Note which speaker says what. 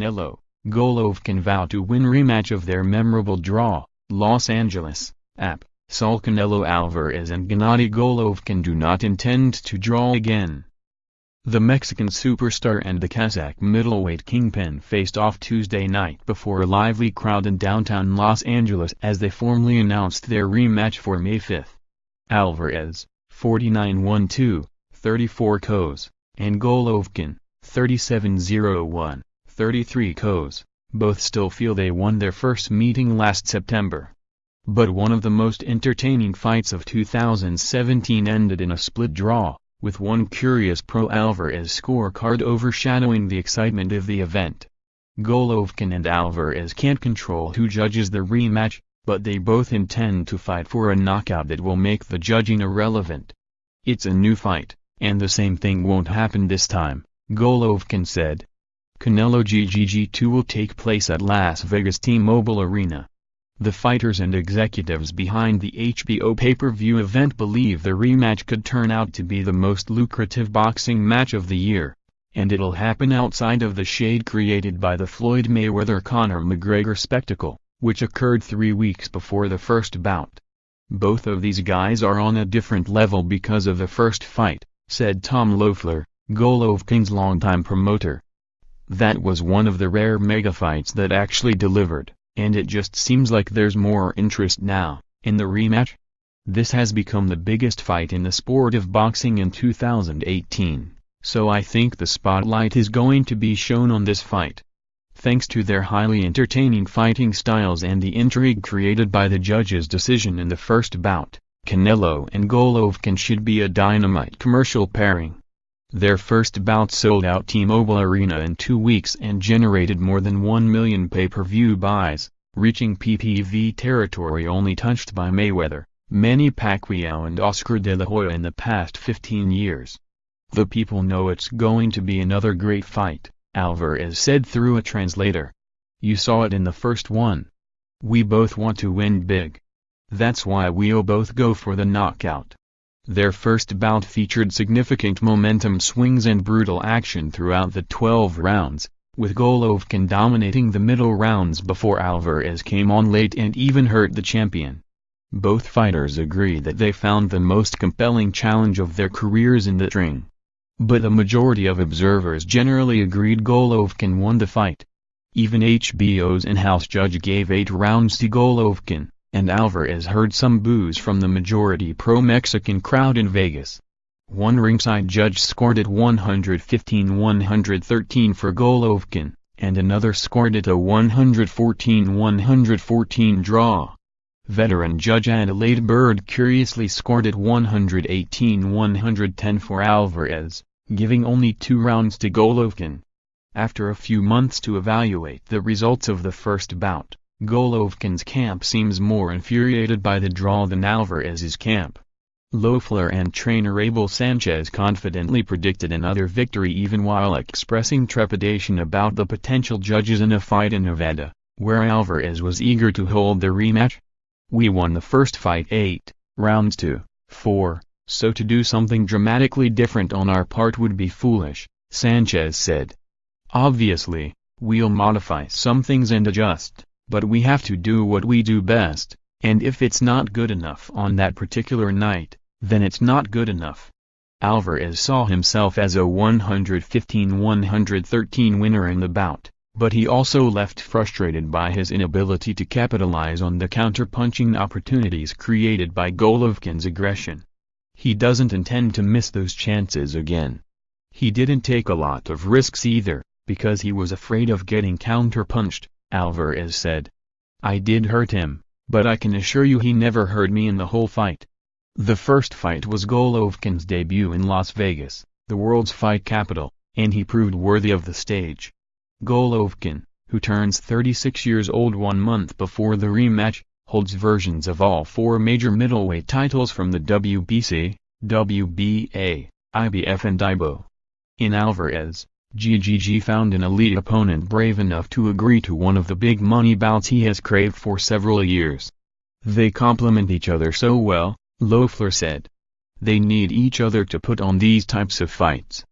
Speaker 1: Canelo, Golovkin vow to win rematch of their memorable draw, Los Angeles, App. Saul Canelo Alvarez and Gennady Golovkin do not intend to draw again. The Mexican superstar and the Kazakh middleweight kingpin faced off Tuesday night before a lively crowd in downtown Los Angeles as they formally announced their rematch for May 5. Alvarez, 49-1-2, 34 KOs, and Golovkin, 37-0-1, 33 KOs, both still feel they won their first meeting last September. But one of the most entertaining fights of 2017 ended in a split draw, with one curious pro-Alvarez scorecard overshadowing the excitement of the event. Golovkin and Alvarez can't control who judges the rematch, but they both intend to fight for a knockout that will make the judging irrelevant. It's a new fight, and the same thing won't happen this time, Golovkin said. Canelo GGG2 will take place at Las Vegas T-Mobile Arena. The fighters and executives behind the HBO pay-per-view event believe the rematch could turn out to be the most lucrative boxing match of the year, and it'll happen outside of the shade created by the Floyd Mayweather-Conor McGregor spectacle, which occurred 3 weeks before the first bout. Both of these guys are on a different level because of the first fight, said Tom Loeffler, Golovkin's longtime promoter. That was one of the rare mega fights that actually delivered. And it just seems like there's more interest now, in the rematch. This has become the biggest fight in the sport of boxing in 2018, so I think the spotlight is going to be shown on this fight. Thanks to their highly entertaining fighting styles and the intrigue created by the judge's decision in the first bout, Canelo and Golovkin should be a dynamite commercial pairing. Their first bout sold out T-Mobile Arena in 2 weeks and generated more than 1 million pay-per-view buys, reaching PPV territory only touched by Mayweather, Manny Pacquiao and Oscar de la Hoya in the past 15 years. The people know it's going to be another great fight, Alvarez said through a translator. You saw it in the first one. We both want to win big. That's why we'll both go for the knockout. Their first bout featured significant momentum swings and brutal action throughout the 12 rounds, with Golovkin dominating the middle rounds before Alvarez came on late and even hurt the champion. Both fighters agree that they found the most compelling challenge of their careers in the ring. But the majority of observers generally agreed Golovkin won the fight. Even HBO's in-house judge gave 8 rounds to Golovkin, and Alvarez heard some boos from the majority pro-Mexican crowd in Vegas. One ringside judge scored it 115-113 for Golovkin, and another scored it a 114-114 draw. Veteran judge Adelaide Bird curiously scored it 118-110 for Alvarez, giving only 2 rounds to Golovkin. After a few months to evaluate the results of the first bout, Golovkin's camp seems more infuriated by the draw than Alvarez's camp. Loeffler and trainer Abel Sanchez confidently predicted another victory even while expressing trepidation about the potential judges in a fight in Nevada, where Alvarez was eager to hold the rematch. We won the first fight 8 rounds to 4, so to do something dramatically different on our part would be foolish, Sanchez said. Obviously, we'll modify some things and adjust. But we have to do what we do best, and if it's not good enough on that particular night, then it's not good enough. Alvarez saw himself as a 115-113 winner in the bout, but he also left frustrated by his inability to capitalize on the counter-punching opportunities created by Golovkin's aggression. He doesn't intend to miss those chances again. He didn't take a lot of risks either, because he was afraid of getting counter-punched, Alvarez said. I did hurt him, but I can assure you he never hurt me in the whole fight. The first fight was Golovkin's debut in Las Vegas, the world's fight capital, and he proved worthy of the stage. Golovkin, who turns 36 years old 1 month before the rematch, holds versions of all 4 major middleweight titles from the WBC, WBA, IBF and IBO. In Alvarez, GGG found an elite opponent brave enough to agree to one of the big money bouts he has craved for several years. They complement each other so well, Loeffler said. They need each other to put on these types of fights.